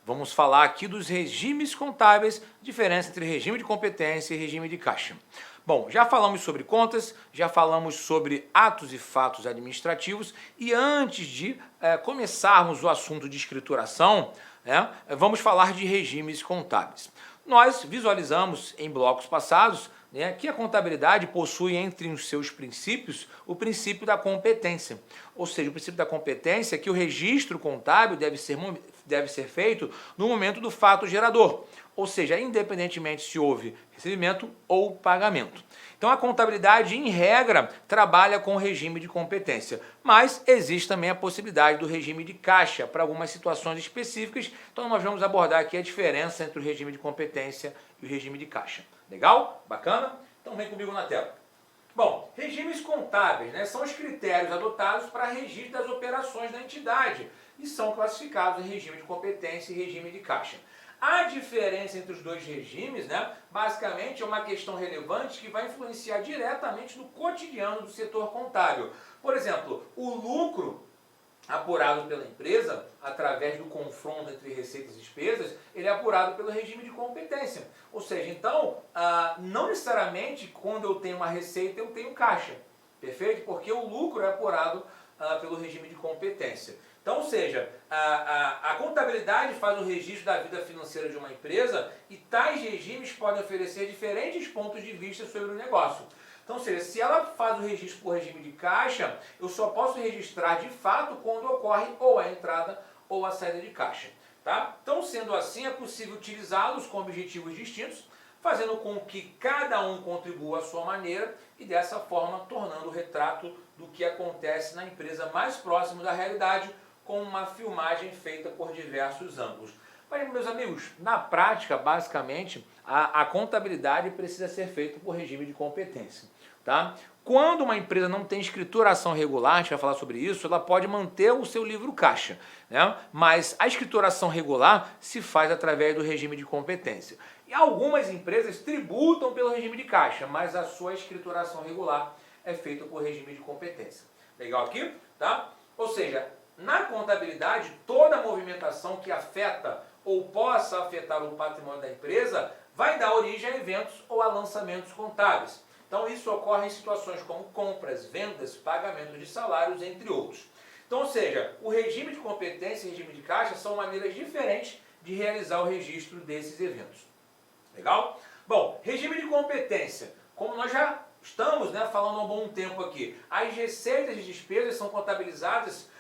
Vamos falar aqui dos regimes contábeis, diferença entre regime de competência e regime de caixa. Bom, já falamos sobre contas, já falamos sobre atos e fatos administrativos e antes de começarmos o assunto de escrituração, vamos falar de regimes contábeis. Nós visualizamos em blocos passados que a contabilidade possui entre os seus princípios o princípio da competência. Ou seja, o princípio da competência é que o registro contábil deve ser feito no momento do fato gerador. Ou seja, independentemente se houve recebimento ou pagamento. Então a contabilidade, em regra, trabalha com o regime de competência, mas existe também a possibilidade do regime de caixa para algumas situações específicas, então nós vamos abordar aqui a diferença entre o regime de competência e o regime de caixa. Legal? Bacana? Então vem comigo na tela. Bom, regimes contábeis são os critérios adotados para registro das operações da entidade e são classificados em regime de competência e regime de caixa. A diferença entre os dois regimes, basicamente é uma questão relevante que vai influenciar diretamente no cotidiano do setor contábil. Por exemplo, o lucro apurado pela empresa, através do confronto entre receitas e despesas, ele é apurado pelo regime de competência. Ou seja, então, não necessariamente quando eu tenho uma receita eu tenho caixa, perfeito? Porque o lucro é apurado pelo regime de competência. Então, ou seja, a contabilidade faz o registro da vida financeira de uma empresa e tais regimes podem oferecer diferentes pontos de vista sobre o negócio. Então, ou seja, se ela faz o registro por regime de caixa, eu só posso registrar de fato quando ocorre ou a entrada ou a saída de caixa. Tá? Então, sendo assim, é possível utilizá-los com objetivos distintos, fazendo com que cada um contribua à sua maneira e dessa forma tornando o retrato do que acontece na empresa mais próximo da realidade, com uma filmagem feita por diversos ângulos. Mas, meus amigos, na prática, basicamente, a contabilidade precisa ser feita por regime de competência. Tá? Quando uma empresa não tem escrituração regular, a gente vai falar sobre isso, ela pode manter o seu livro caixa. Mas a escrituração regular se faz através do regime de competência. E algumas empresas tributam pelo regime de caixa, mas a sua escrituração regular é feita por regime de competência. Legal aqui? Tá? Ou seja, na contabilidade, toda movimentação que afeta ou possa afetar o patrimônio da empresa vai dar origem a eventos ou a lançamentos contábeis. Então isso ocorre em situações como compras, vendas, pagamento de salários, entre outros. Então, ou seja, o regime de competência e o regime de caixa são maneiras diferentes de realizar o registro desses eventos. Legal? Bom, regime de competência, como nós já estamos falando há um bom tempo aqui, as receitas e despesas são contabilizadas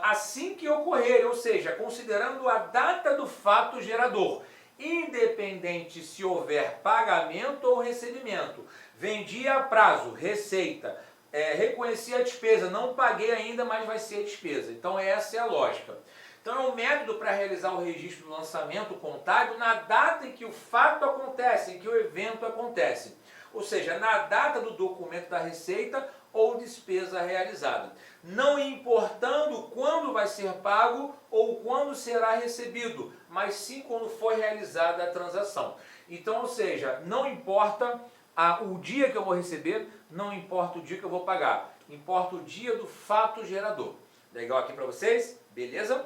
assim que ocorrer, ou seja, considerando a data do fato gerador, independente se houver pagamento ou recebimento. Vendi a prazo, receita, reconheci a despesa, não paguei ainda, mas vai ser a despesa. Então essa é a lógica. Então é um método para realizar o registro do lançamento contábil na data em que o fato acontece, em que o evento acontece. Ou seja, na data do documento da receita ou despesa realizada. Não importando quando vai ser pago ou quando será recebido, mas sim quando foi realizada a transação. Então, ou seja, não importa o dia que eu vou receber, não importa o dia que eu vou pagar, importa o dia do fato gerador. Legal aqui para vocês? Beleza?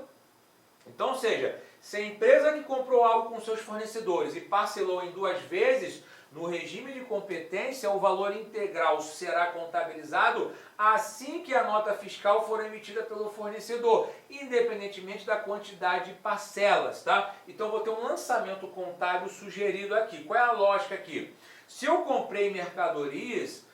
Então, ou seja, se a empresa que comprou algo com seus fornecedores e parcelou em 2 vezes, no regime de competência, o valor integral será contabilizado assim que a nota fiscal for emitida pelo fornecedor, independentemente da quantidade de parcelas, tá? Então, eu vou ter um lançamento contábil sugerido aqui. Qual é a lógica aqui? Se eu comprei mercadorias,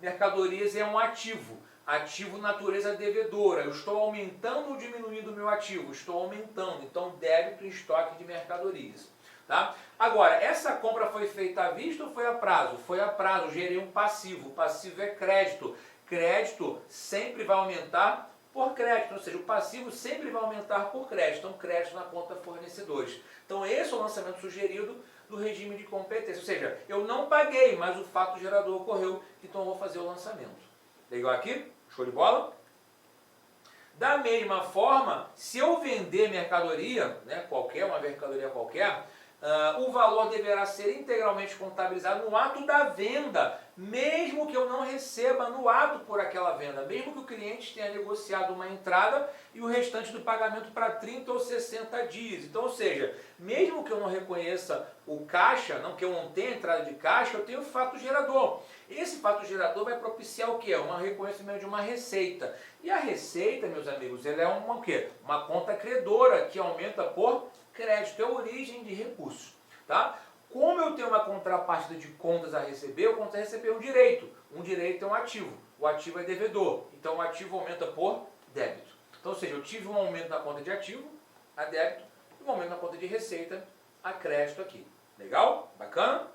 mercadorias é um ativo. Ativo natureza devedora. Eu estou aumentando ou diminuindo o meu ativo? Estou aumentando. Então, débito em estoque de mercadorias. Tá? Agora, essa compra foi feita à vista ou foi a prazo? Foi a prazo, gerei um passivo. O passivo é crédito. Crédito sempre vai aumentar por crédito, ou seja, o passivo sempre vai aumentar por crédito. Então, crédito na conta fornecedores. Então, esse é o lançamento sugerido do regime de competência. Ou seja, eu não paguei, mas o fato gerador ocorreu, então eu vou fazer o lançamento. Legal aqui? Show de bola? Da mesma forma, se eu vender mercadoria, uma mercadoria qualquer, O valor deverá ser integralmente contabilizado no ato da venda, mesmo que eu não receba no ato por aquela venda, mesmo que o cliente tenha negociado uma entrada e o restante do pagamento para 30 ou 60 dias. Então, ou seja, mesmo que eu não reconheça o caixa, que eu não tenha entrada de caixa, eu tenho o fato gerador. Esse fato gerador vai propiciar o quê? Um reconhecimento de uma receita. E a receita, meus amigos, ela é o quê? Uma conta credora que aumenta por crédito, é a origem de recursos, tá? Como eu tenho uma contrapartida de contas a receber, eu conto a receber um direito. Um direito é um ativo, o ativo é devedor, então o ativo aumenta por débito. Então, ou seja, eu tive um aumento na conta de ativo, a débito, e um aumento na conta de receita, a crédito aqui. Legal? Bacana?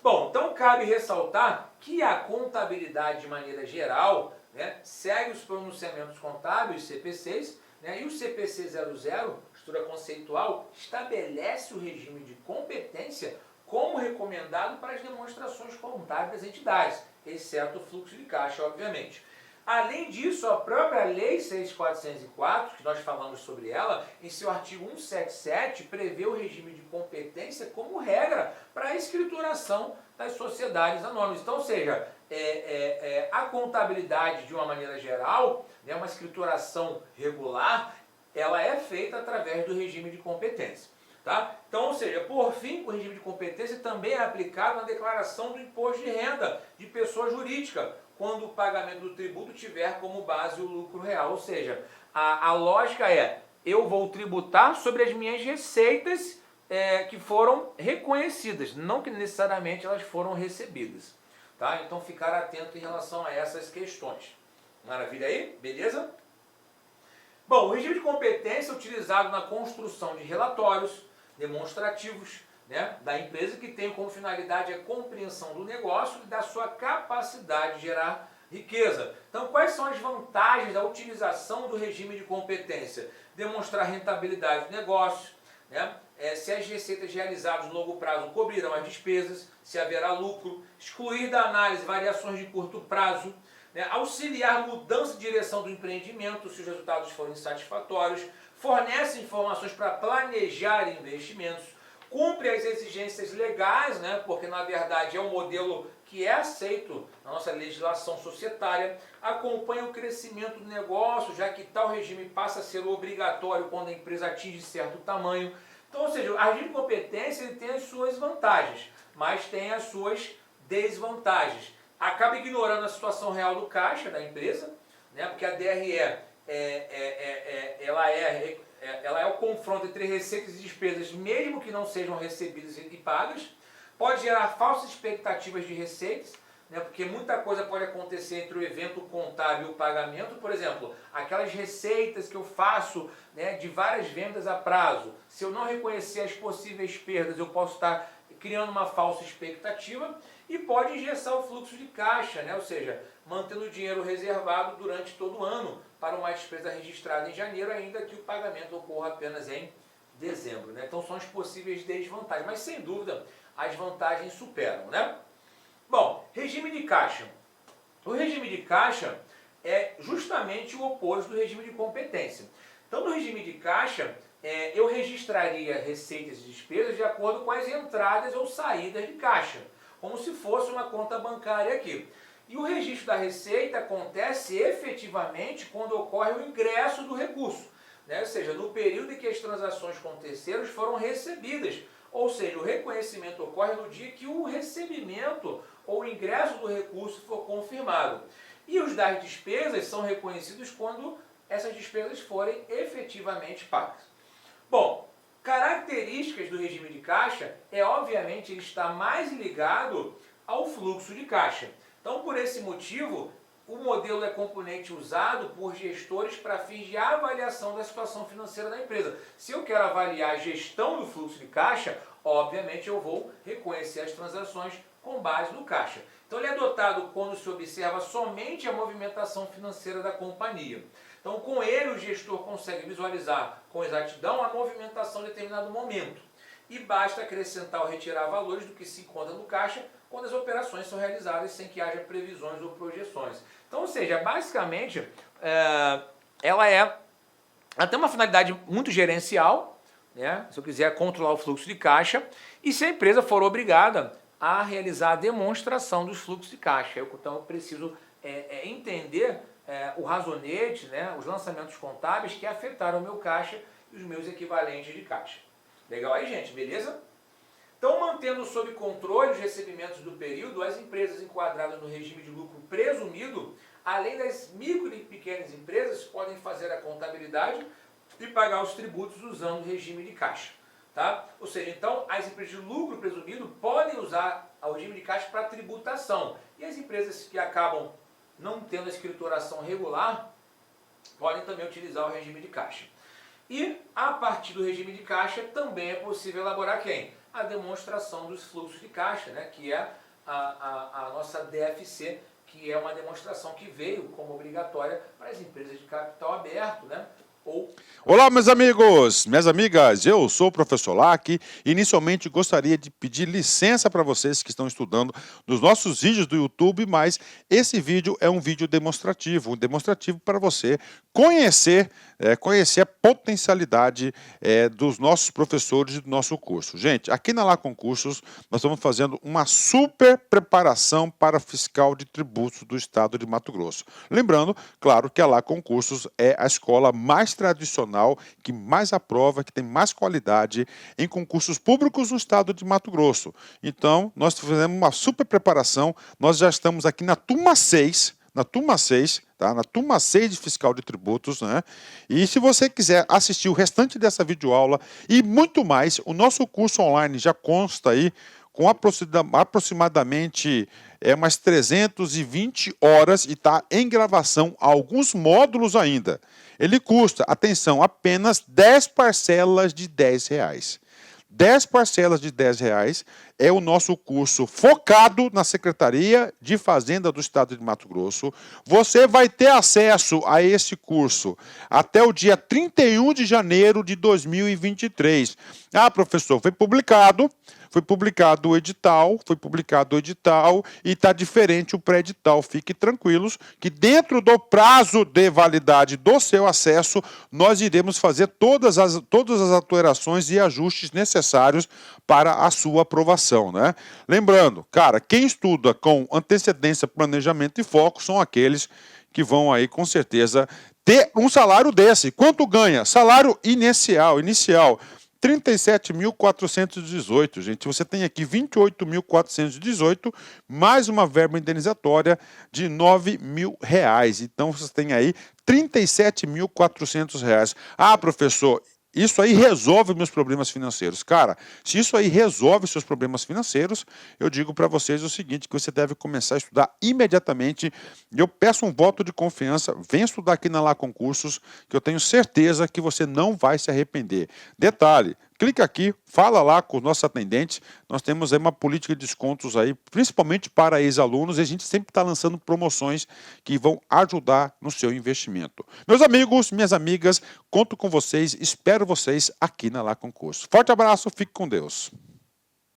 Bom, então cabe ressaltar que a contabilidade de maneira geral, né, segue os pronunciamentos contábeis, CPCs, né, e o CPC 00, estrutura conceitual, estabelece o regime de competência como recomendado para as demonstrações contábeis das entidades, exceto o fluxo de caixa, obviamente. Além disso, a própria Lei 6.404, que nós falamos sobre ela, em seu artigo 177, prevê o regime de competência como regra para a escrituração das sociedades anônimas. Então, ou seja, a contabilidade, de uma maneira geral, né, uma escrituração regular, ela é feita através do regime de competência. Tá? Então, ou seja, por fim, o regime de competência também é aplicado na declaração do imposto de renda de pessoa jurídica, quando o pagamento do tributo tiver como base o lucro real. Ou seja, a lógica é, eu vou tributar sobre as minhas receitas que foram reconhecidas, não que necessariamente elas foram recebidas. Tá? Então, ficar atento em relação a essas questões. Maravilha aí? Beleza? Bom, o regime de competência é utilizado na construção de relatórios demonstrativos, né, da empresa que tem como finalidade a compreensão do negócio e da sua capacidade de gerar riqueza. Então, quais são as vantagens da utilização do regime de competência? Demonstrar rentabilidade do negócio, né, se as receitas realizadas no longo prazo cobrirão as despesas, se haverá lucro, excluir da análise variações de curto prazo, né, auxiliar mudança de direção do empreendimento se os resultados forem satisfatórios, fornece informações para planejar investimentos, cumpre as exigências legais, né, porque na verdade é um modelo que é aceito na nossa legislação societária, acompanha o crescimento do negócio, já que tal regime passa a ser obrigatório quando a empresa atinge certo tamanho. Então, ou seja, o regime de competência ele tem as suas vantagens, mas tem as suas desvantagens. Acaba ignorando a situação real do caixa da empresa, né, porque a DRE ela é o confronto entre receitas e despesas, mesmo que não sejam recebidas e pagas. Pode gerar falsas expectativas de receitas, né, porque muita coisa pode acontecer entre o evento contábil e o pagamento. Por exemplo, aquelas receitas que eu faço, né, de várias vendas a prazo, se eu não reconhecer as possíveis perdas, eu posso estar criando uma falsa expectativa e pode engessar o fluxo de caixa, né, ou seja, mantendo o dinheiro reservado durante todo o ano para uma despesa registrada em janeiro, ainda que o pagamento ocorra apenas em dezembro. Né? Então são as possíveis desvantagens, mas sem dúvida as vantagens superam. Né? Bom, regime de caixa. O regime de caixa é justamente o oposto do regime de competência. Então no regime de caixa, eu registraria receitas e despesas de acordo com as entradas ou saídas de caixa, como se fosse uma conta bancária aqui. E o registro da receita acontece efetivamente quando ocorre o ingresso do recurso, né? Ou seja, no período em que as transações com terceiros foram recebidas. Ou seja, o reconhecimento ocorre no dia que o recebimento ou o ingresso do recurso for confirmado. E os das despesas são reconhecidos quando essas despesas forem efetivamente pagas. Bom, características do regime de caixa obviamente, ele está mais ligado ao fluxo de caixa. Então, por esse motivo, o modelo é componente usado por gestores para fins de avaliação da situação financeira da empresa. Se eu quero avaliar a gestão do fluxo de caixa, obviamente eu vou reconhecer as transações com base no caixa. Então, ele é adotado quando se observa somente a movimentação financeira da companhia. Então, com ele, o gestor consegue visualizar com exatidão a movimentação em determinado momento. E basta acrescentar ou retirar valores do que se encontra no caixa quando as operações são realizadas sem que haja previsões ou projeções. Então, ou seja, basicamente, ela tem uma finalidade muito gerencial, né? Se eu quiser controlar o fluxo de caixa e se a empresa for obrigada a realizar a demonstração dos fluxos de caixa. Então eu preciso entender o razonete, né, os lançamentos contábeis que afetaram o meu caixa e os meus equivalentes de caixa. Legal aí, gente? Beleza? Então, mantendo sob controle os recebimentos do período, as empresas enquadradas no regime de lucro presumido, além das micro e pequenas empresas, podem fazer a contabilidade e pagar os tributos usando o regime de caixa. Tá? Ou seja, então, as empresas de lucro presumido podem usar o regime de caixa para tributação. E as empresas que acabam não tendo a escrituração regular, podem também utilizar o regime de caixa. E, a partir do regime de caixa, também é possível elaborar quem? A demonstração dos fluxos de caixa, né? Que é a nossa DFC, que é uma demonstração que veio como obrigatória para as empresas de capital aberto, né? Olá, meus amigos, minhas amigas, eu sou o professor Lac. Inicialmente gostaria de pedir licença para vocês que estão estudando nos nossos vídeos do YouTube, mas esse vídeo é um vídeo demonstrativo, para você conhecer a potencialidade dos nossos professores e do nosso curso. Gente, aqui na Lacon Cursos, nós estamos fazendo uma super preparação para fiscal de tributos do estado de Mato Grosso. Lembrando, claro, que a Lacon Cursos é a escola mais tradicional, que mais aprova, que tem mais qualidade em concursos públicos no estado de Mato Grosso. Então, nós fizemos uma super preparação, nós já estamos aqui na turma 6, tá? Na turma 6 de fiscal de tributos, né? E se você quiser assistir o restante dessa videoaula e muito mais, o nosso curso online já consta aí com aproximadamente umas 320 horas e está em gravação alguns módulos ainda. Ele custa, atenção, apenas 10 parcelas de R$10. 10 parcelas de R$10 é o nosso curso focado na Secretaria de Fazenda do Estado de Mato Grosso. Você vai ter acesso a esse curso até o dia 31 de janeiro de 2023. Ah, professor, foi publicado o edital, e está diferente o pré-edital. Fique tranquilos que dentro do prazo de validade do seu acesso, nós iremos fazer todas as alterações e ajustes necessários para a sua aprovação, né? Lembrando, cara, quem estuda com antecedência, planejamento e foco são aqueles que vão aí, com certeza, ter um salário desse. Quanto ganha? Salário inicial, 37.418, gente. Você tem aqui 28.418, mais uma verba indenizatória de R$9.000. Então, você tem aí R$37.400. Ah, professor, isso aí resolve meus problemas financeiros. Cara, se isso aí resolve seus problemas financeiros, eu digo para vocês o seguinte, que você deve começar a estudar imediatamente. Eu peço um voto de confiança, vem estudar aqui na Lacon Cursos, que eu tenho certeza que você não vai se arrepender. Detalhe, clica aqui, fala lá com os nossos atendentes, nós temos aí uma política de descontos aí, principalmente para ex-alunos, e a gente sempre está lançando promoções que vão ajudar no seu investimento. Meus amigos, minhas amigas, conto com vocês, espero vocês aqui na Lacon Cursos. Forte abraço, fique com Deus.